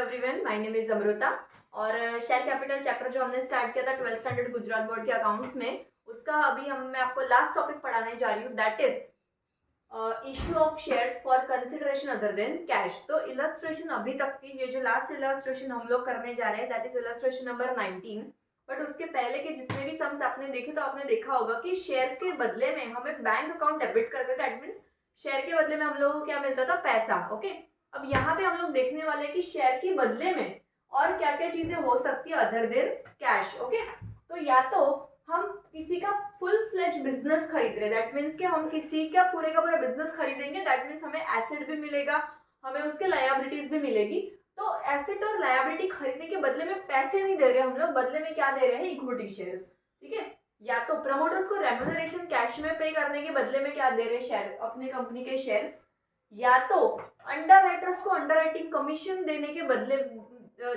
Everyone, my name is Amrita. और share capital chapter जो हमने स्टार्ट किया था 12th स्टैंडर्ड गुजरात बोर्ड के अकाउंट्स में, उसका अभी मैं आपको लास्ट टॉपिक पढ़ाने जा रही हूँ, that is issue of shares for consideration other than cash. तो इलस्ट्रेशन अभी तक की ये जो लास्ट इलस्ट्रेशन हम लोग करने जा रहे हैं that is illustration number 19। But उसके पहले के जितने भी सम्स आपने देखे तो आपने देखा होगा कि शेयर्स के बदले में हमें बैंक अकाउंट डेबिट करते थे। दैट मीन्स शेयर के बदले में हम लोगों को क्या मिलता था? पैसा। ओके, अब यहाँ पे हम लोग देखने वाले हैं कि शेयर के बदले में और क्या क्या चीजें हो सकती है अदर देन कैश। ओके, तो या तो हम किसी का फुल फ्लेज बिजनेस खरीद रहे, दैट मीन्स कि हम किसी का पूरा बिजनेस खरीदेंगे, दैट मीन्स हमें एसेट भी मिलेगा, हमें उसके लायबिलिटीज भी मिलेगी। तो एसेट और लायबिलिटी खरीदने के बदले में पैसे नहीं दे रहे हम लोग, बदले में क्या दे रहे हैं? Equity shares. ठीक है, या तो प्रमोटर्स को रेम्यूनरेशन कैश में पे करने के बदले में क्या दे रहे हैं? शेयर, अपने कंपनी के शेयर्स। या तो अंडर राइटर्स को अंडर राइटिंग कमीशन देने के बदले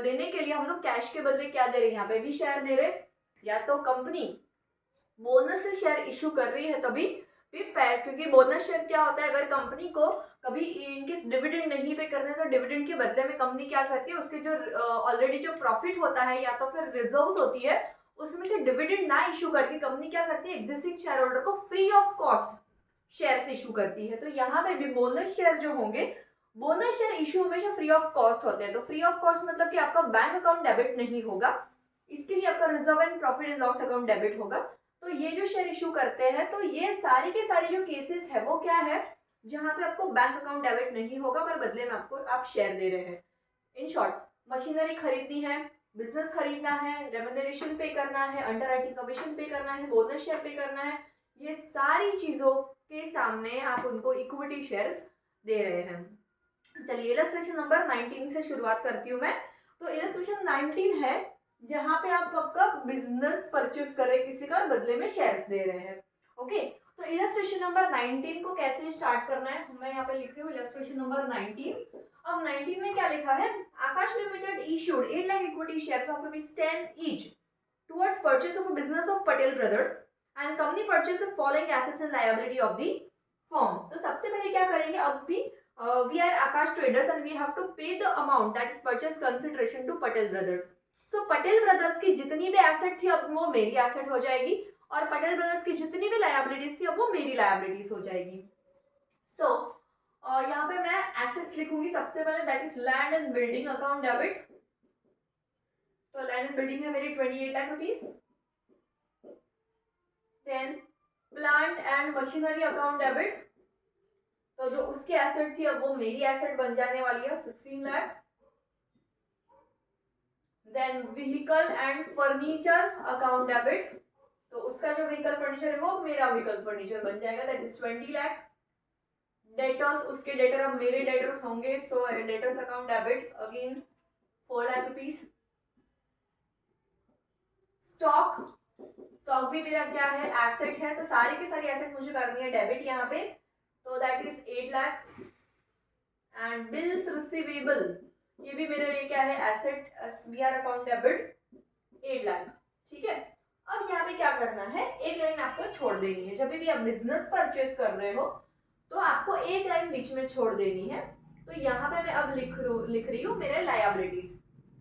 देने के लिए हम लोग कैश के बदले क्या दे रहे हैं? यहाँ पे भी शेयर दे रहे। या तो कंपनी बोनस से शेयर इशू कर रही है तभी भी क्योंकि बोनस शेयर क्या होता है, अगर कंपनी को कभी इनकेस डिविडेंड नहीं पे करने तो डिविडेंड के बदले में कंपनी क्या करती है, उसके जो ऑलरेडी जो प्रॉफिट होता है या तो फिर रिजर्व्स होती है उसमें से डिविडेंड ना इशू करके कंपनी क्या करती है? एग्जिस्टिंग शेयर होल्डर को free of cost shares issue करती है। तो यहाँ पे भी बोनस शेयर जो होंगे, बोनस शेयर इशू हमेशा फ्री ऑफ कॉस्ट होते हैं। तो फ्री ऑफ कॉस्ट मतलब कि आपका बैंक अकाउंट डेबिट नहीं होगा, इसके लिए आपका reserve and profit and loss account debit होगा। तो ये जो शेयर इशू करते हैं, तो ये सारे के सारे जो केसेस है वो क्या है? जहां पे आपको बैंक अकाउंट डेबिट नहीं होगा पर बदले में आपको आप शेयर दे रहे हैं। इन शॉर्ट, मशीनरी खरीदनी है, बिजनेस खरीदना है, रेम्यूनरेशन पे करना है, अंडर राइटिंग कमीशन पे करना है, बोनस शेयर पे करना है, ये सारी चीजों के सामने आप उनको इक्विटी शेयर्स दे रहे हैं। चलिए इलस्ट्रेशन नंबर 19 से शुरुआत करती हूँ मैं। तो इलस्ट्रेशन 19 है जहां पे आप आपका बिजनेस परचेज कर रहे किसी का और बदले में शेयर्स दे रहे हैं। ओके, तो इलस्ट्रेशन नंबर 19 को कैसे स्टार्ट करना है, मैं यहाँ पे लिख रही हूँ इलस्ट्रेशन नंबर 19। अब 19 में क्या लिखा है? Akash Limited issued 8 lakh equity shares of ₹10 each towards purchase of a business of Patel Brothers and Company purchase the following assets and liability of the firm. तो सबसे पहले क्या करेंगे? अब भी we are Akash Traders and we have to pay the amount that is purchase consideration to Patel Brothers. So Patel Brothers की जितनी भी एसेट थी अब वो मेरी एसेट हो जाएगी और पटेल ब्रदर्स की जितनी भी लायबिलिटीज थी अब वो मेरी लायबिलिटीज हो जाएगी। सो यहाँ पे मैं एसेट्स लिखूंगी सबसे पहले, that is land and building account debit. तो लैंड एंड बिल्डिंग है मेरी 28 lakh rupees. Then plant and machinery account debit, तो जो उसकी एसेट थी अब वो मेरी एसेट बन जाने वाली है 16 lakh. Then vehicle and furniture account debit, तो उसका जो व्हीकल फर्नीचर है वो मेरा व्हीकल फर्नीचर बन जाएगा, दैट इज 20 लाख। डेटर्स, उसके डेटर अब मेरे डेटर्स होंगे, so debtors account debit again 4 lakh rupees. Stock, stock भी मेरा क्या है? एसेट है, तो सारी की सारी एसेट मुझे करनी है डेबिट यहाँ पे, तो that is 8 lakh. And bills receivable, ये भी मेरे लिए क्या है? Asset, SBR account debit 8 lakh. ठीक है, अब यहाँ पे क्या करना है? एक लाइन आपको छोड़ देनी है। जब भी आप बिजनेस परचेस कर रहे हो तो आपको एक लाइन बीच में छोड़ देनी है। तो यहाँ पे मैं अब लिख रही हूँ मेरे लायबिलिटीज।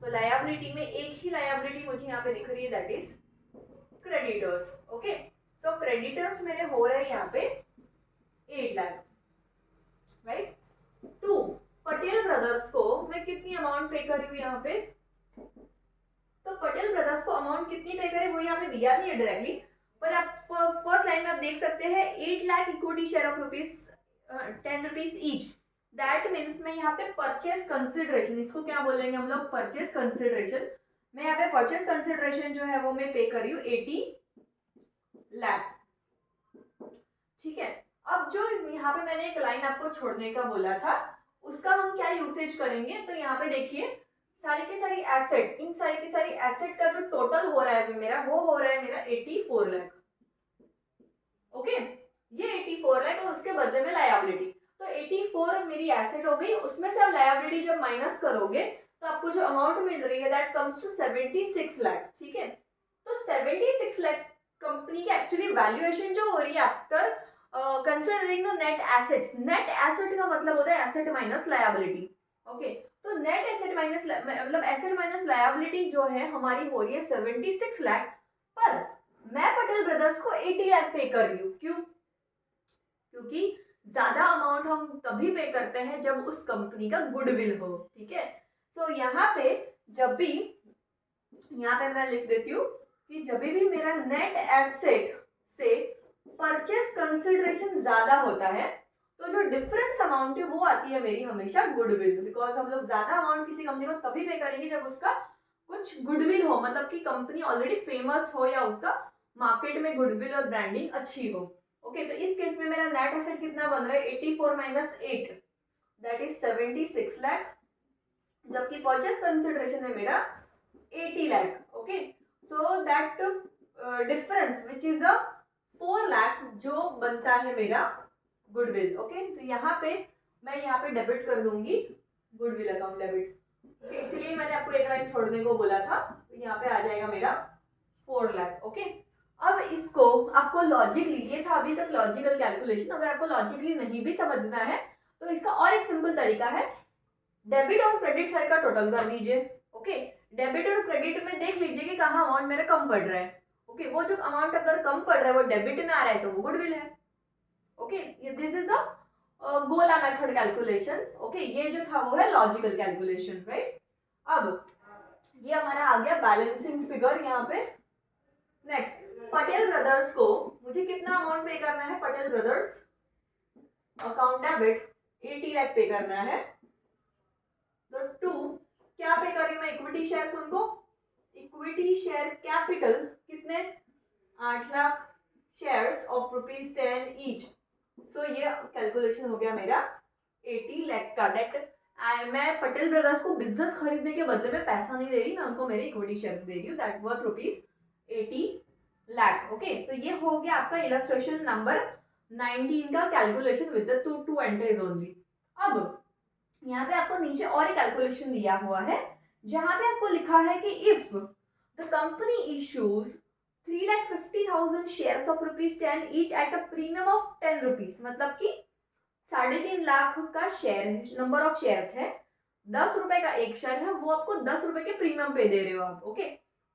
तो लायबिलिटी में एक ही लायबिलिटी मुझे यहाँ पे दिख रही है, that is creditors. Okay, so creditors मेरे हो रहे हैं यहाँ पे 8 lakh, right. To Patel brothers को मैं कितनी अमाउंट पे करी हूँ यहाँ पे? तो पटेल ब्रदर्स को अमाउंट कितनी पे करे वो यहाँ पे दिया नहीं है डायरेक्टली, पर आप फर्स्ट लाइन में आप देख सकते हैं 8 lakh equity share of ₹10 each. That means मैं यहाँ पे परचेस कंसिडरेशन, इसको क्या बोलेंगे हम लोग? Purchase consideration. मैं यहाँ पे परचेस कंसिडरेशन जो है वो मैं पे करी हूँ 80 लाख। ठीक है, अब जो यहाँ पे मैंने एक लाइन आपको छोड़ने का बोला था उसका हम क्या यूसेज करेंगे? तो यहाँ पे देखिए सारी की सारी एसेट, इन सारी की सारी एसेट का जो टोटल हो रहा है मेरा, वो हो रहा है मेरा 84 लाख। ओके, ये 84 लाख और उसके बदले में लायबिलिटी, तो 84 मेरी एसेट हो गई, उसमें से आप लायबिलिटी जब माइनस करोगे तो आपको जो अमाउंट मिल रही है दैट कम्स टू 76 लाख। ठीक है, तो 76 लाख कंपनी की एक्चुअली वैल्यूएशन जो हो रही है after considering the net assets. Net asset का मतलब होता है एसेट माइनस लायबिलिटी। ओके, तो नेट एसेट माइनस मतलब एसेट माइनस लायबिलिटी जो है हमारी हो रही है 76 लाख, पर मैं पटेल ब्रदर्स को 80 लाख पे कर रही हूँ। क्यों? क्योंकि ज्यादा अमाउंट हम तभी पे करते हैं जब उस कंपनी का गुडविल हो। ठीक है, तो यहाँ पे जब भी, यहाँ पे मैं लिख देती हूँ कि जब भी मेरा नेट एसेट से परचेस कंसिडरेशन ज्यादा होता है तो जो डिफरेंस अमाउंट है वो आती है मेरी हमेशा गुडविल। बिकॉज हम लोग ज्यादा अमाउंट किसी कंपनी को तभी पे करेंगे जब उसका कुछ गुडविल हो, मतलब कि कंपनी ऑलरेडी फेमस हो या उसका मार्केट में गुडविल और ब्रांडिंग अच्छी हो। ओके, तो इस केस में मेरा नेट एसेट कितना बन रहा है 84 माइनस 8 दैट इज 76 लाख, जबकि परचेस कंसिडरेशन है मेरा 80 lakh. Okay, so that difference which is a 4 lakh जो बनता है मेरा गुडविल। ओके, तो यहाँ पे मैं यहाँ पे डेबिट कर दूंगी गुडविल अकाउंट डेबिट। इसीलिए मैंने आपको एक लाइन छोड़ने को बोला था। तो यहाँ पे आ जाएगा मेरा 4 लाख। ओके, अब इसको आपको लॉजिकली, ये था अभी तक लॉजिकल कैलकुलेशन, अगर आपको लॉजिकली नहीं भी समझना है तो इसका और एक सिंपल तरीका है, डेबिट और क्रेडिट साइड का टोटल कर दीजिए। ओके, डेबिट और क्रेडिट में देख लीजिए कि कहाँ अमाउंट मेरा कम पड़ रहा है। ओके, वो जो अमाउंट अगर कम पड़ रहा है वो डेबिट में आ रहा है तो वो गुडविल है। ओके, दिस इज अ गोला मेथड कैलकुलेशन। ओके, ये जो था वो है लॉजिकल कैलकुलेशन, राइट। अब ये हमारा आ गया बैलेंसिंग फिगर यहाँ पे। नेक्स्ट, पटेल ब्रदर्स को मुझे कितना अमाउंट पे करना है? Patel brothers account debit 80 lakh पे करना है। तो 2 क्या पे कर रही हूँ मैं? इक्विटी शेयर्स उनको, इक्विटी शेयर कैपिटल कितने? 8 लाख शेयर्स ऑफ ₹10 ईच। सो ये कैलकुलेशन हो गया मेरा 80 लाख का। दैट मैं पटेल ब्रदर्स को बिजनेस खरीदने के बदले में पैसा नहीं दे रही, मैं उनको मेरे इक्विटी शेयर्स दे रही हूँ, दैट वर्थ ₹80 लाख। ओके, तो ये हो गया आपका इलस्ट्रेशन नंबर 19 का calculation with the two entries only. अब यहाँ पे आपको नीचे और एक कैलकुलेशन दिया हुआ है जहां पे आपको लिखा है कि if the company issues 3,50,000 shares of ₹10 each at a premium of ₹10, मतलब कि 3.5 लाख का शेयर है, नंबर ऑफ शेयर्स है, ₹10 का एक शेयर है, वो आपको ₹10 के प्रीमियम पे दे रहे हो आप। ओके,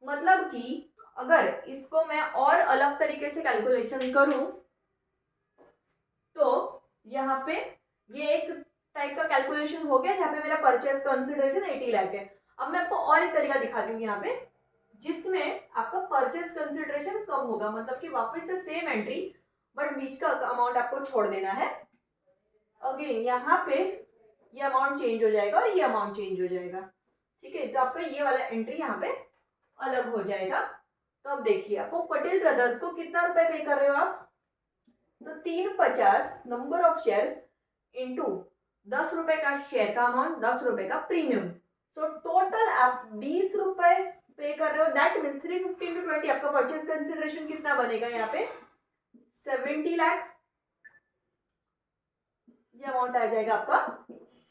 मतलब कि अगर इसको मैं और अलग तरीके से कैलकुलेशन करूं तो यहाँ पे ये एक टाइप का कैलकुलेशन हो गया जहाँ पे मेरा परचेस कंसिडरेशन 80 लाख है। अब मैं आपको और एक तरीका दिखाती हूँ यहाँ पे जिसमें आपका परचेस कंसिडरेशन कम होगा, मतलब कि वापस से सेम एंट्री बट बीच का अमाउंट आपको छोड़ देना है। अगेन यहाँ पे ये अमाउंट चेंज हो जाएगा और ये अमाउंट चेंज हो जाएगा। ठीक है, तो आपका ये वाला एंट्री यहाँ पे अलग हो जाएगा। तो अब देखिए आपको पटेल ब्रदर्स को कितना रुपए पे कर रहे हो आप? तो 350 नंबर ऑफ शेयर्स इंटू ₹10 का शेयर का अमाउंट, ₹10 का प्रीमियम, सो टोटल आप ₹20 पे कर रहे हो। दैट मीन्स 350 into 20 आपका परचेस कंसिडरेशन कितना बनेगा यहाँ पे? 70 लाख। ये अमाउंट आ जाएगा आपका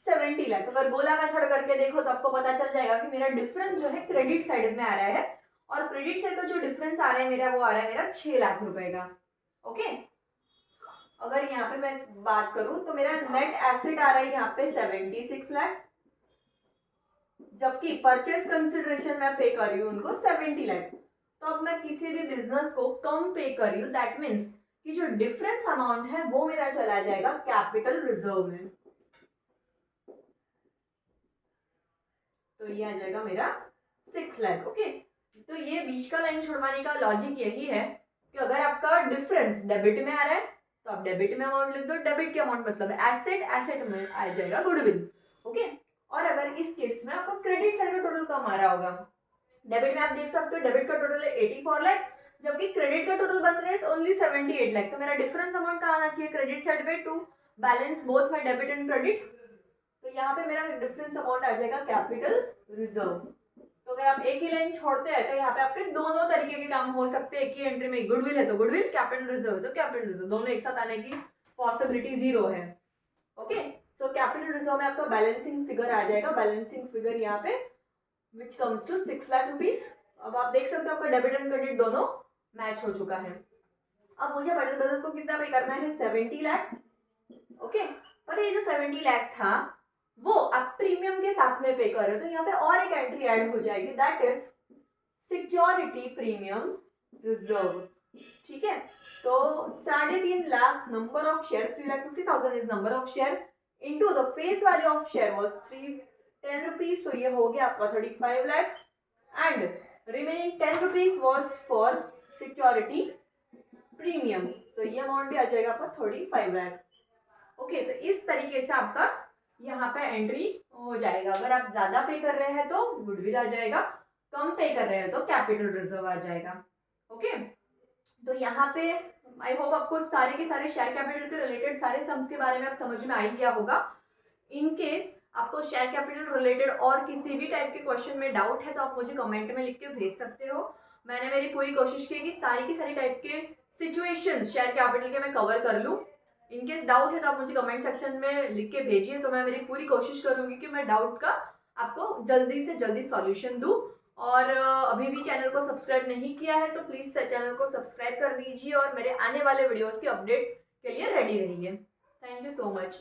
70 लाख। अगर गोला मेथड करके देखो तो आपको पता चल जाएगा कि मेरा डिफरेंस जो है क्रेडिट साइड में आ रहा है और क्रेडिट साइड का जो डिफरेंस आ रहा है मेरा, वो आ रहा है मेरा 6 लाख रुपए का। ओके, अगर यहाँ पे मैं बात करूं तो मेरा नेट एसेट आ रहा है यहाँ पे 76 लाख, जबकि परचेस कंसिडरेशन मैं पे कर रही हूँ उनको 70 लाख। तो अब मैं किसी भी बिजनेस को कम पे कर रही हूँ, दैट मीन्स कि जो डिफरेंस अमाउंट है वो मेरा चला जाएगा कैपिटल रिजर्व में। तो ये आ जाएगा मेरा 6 लाख। ओके, तो ये बीच का लाइन छुड़वाने का लॉजिक यही है कि अगर आपका डिफरेंस डेबिट में आ रहा है तो आप डेबिट में अमाउंट लिख दो। डेबिट के अमाउंट मतलब एसेट, एसेट में आ जाएगा गुडविल। ओके, और अगर इस केस में आपको क्रेडिट साइड का टोटल कम आ रहा होगा, डेबिट में आप देख सकते हो डेबिट का टोटल है 84 लाख, जबकि क्रेडिट का टोटल बन रहा है ओनली 78 लाख। तो मेरा डिफरेंस अमाउंट कहाँ आना चाहिए? क्रेडिट साइड पे, to balance both my debit and credit. तो यहाँ पे मेरा डिफरेंस अमाउंट आ जाएगा कैपिटल रिजर्व। तो अगर आप एक ही लाइन छोड़ते हैं तो यहाँ पे आपके दोनों तरीके के काम हो सकते हैं। एक ही एंट्री में गुडविल है तो गुडविल, कैपिटल रिजर्व है तो कैपिटल रिजर्व, दोनों एक साथ आने की पॉसिबिलिटी 0 है। ओके, तो कैपिटल रिजर्व में आपका बैलेंसिंग फिगर आ जाएगा, बैलेंसिंग फिगर यहाँ पे which comes to 6 lakh rupees. अब आप देख सकते हो आपका डेबिट एंड क्रेडिट दोनों मैच हो चुका है। अब मुझे पटेल ब्रदर्स को कितना पे करना है? 70 लाख। ओके, पर ये जो 70 लाख था वो आप प्रीमियम के साथ में पे कर रहे हो, तो यहाँ पे और एक एंट्री ऐड हो जाएगी, that is security premium reserve. ठीक है, तो 3.5 lakh number of share, 3,50,000 is number of share into the face value of share was 310 rupees, so ये हो गया आपका 35 lakh and remaining 10 rupees was for security premium, तो ये अमाउंट भी आ जाएगा आपका 35 लाख। ओके, तो इस तरीके से आपका यहाँ पे एंट्री हो जाएगा। अगर आप ज्यादा पे कर रहे हैं तो गुडविल आ जाएगा, कम पे कर रहे हैं तो कैपिटल रिजर्व आ जाएगा। ओके, तो यहाँ पे आई होप आपको सारे के सारे शेयर कैपिटल के रिलेटेड सारे सम्स के बारे में आप समझ में आ ही गया होगा। इन केस आपको शेयर कैपिटल रिलेटेड और किसी भी टाइप के क्वेश्चन में डाउट है तो आप मुझे कमेंट में लिख के भेज सकते हो। मैंने मेरी पूरी कोशिश की कि सारी की सारी टाइप के सिचुएशंस शेयर कैपिटल के मैं कवर कर लूँ। इन केस डाउट है तो आप मुझे कमेंट सेक्शन में लिख के भेजिए, तो मैं मेरी पूरी कोशिश करूंगी कि मैं डाउट का आपको जल्दी से जल्दी सॉल्यूशन दूँ। और अभी भी चैनल को सब्सक्राइब नहीं किया है तो प्लीज़ चैनल को सब्सक्राइब कर दीजिए और मेरे आने वाले वीडियोस की अपडेट के लिए रेडी रहिए। Thank you so much.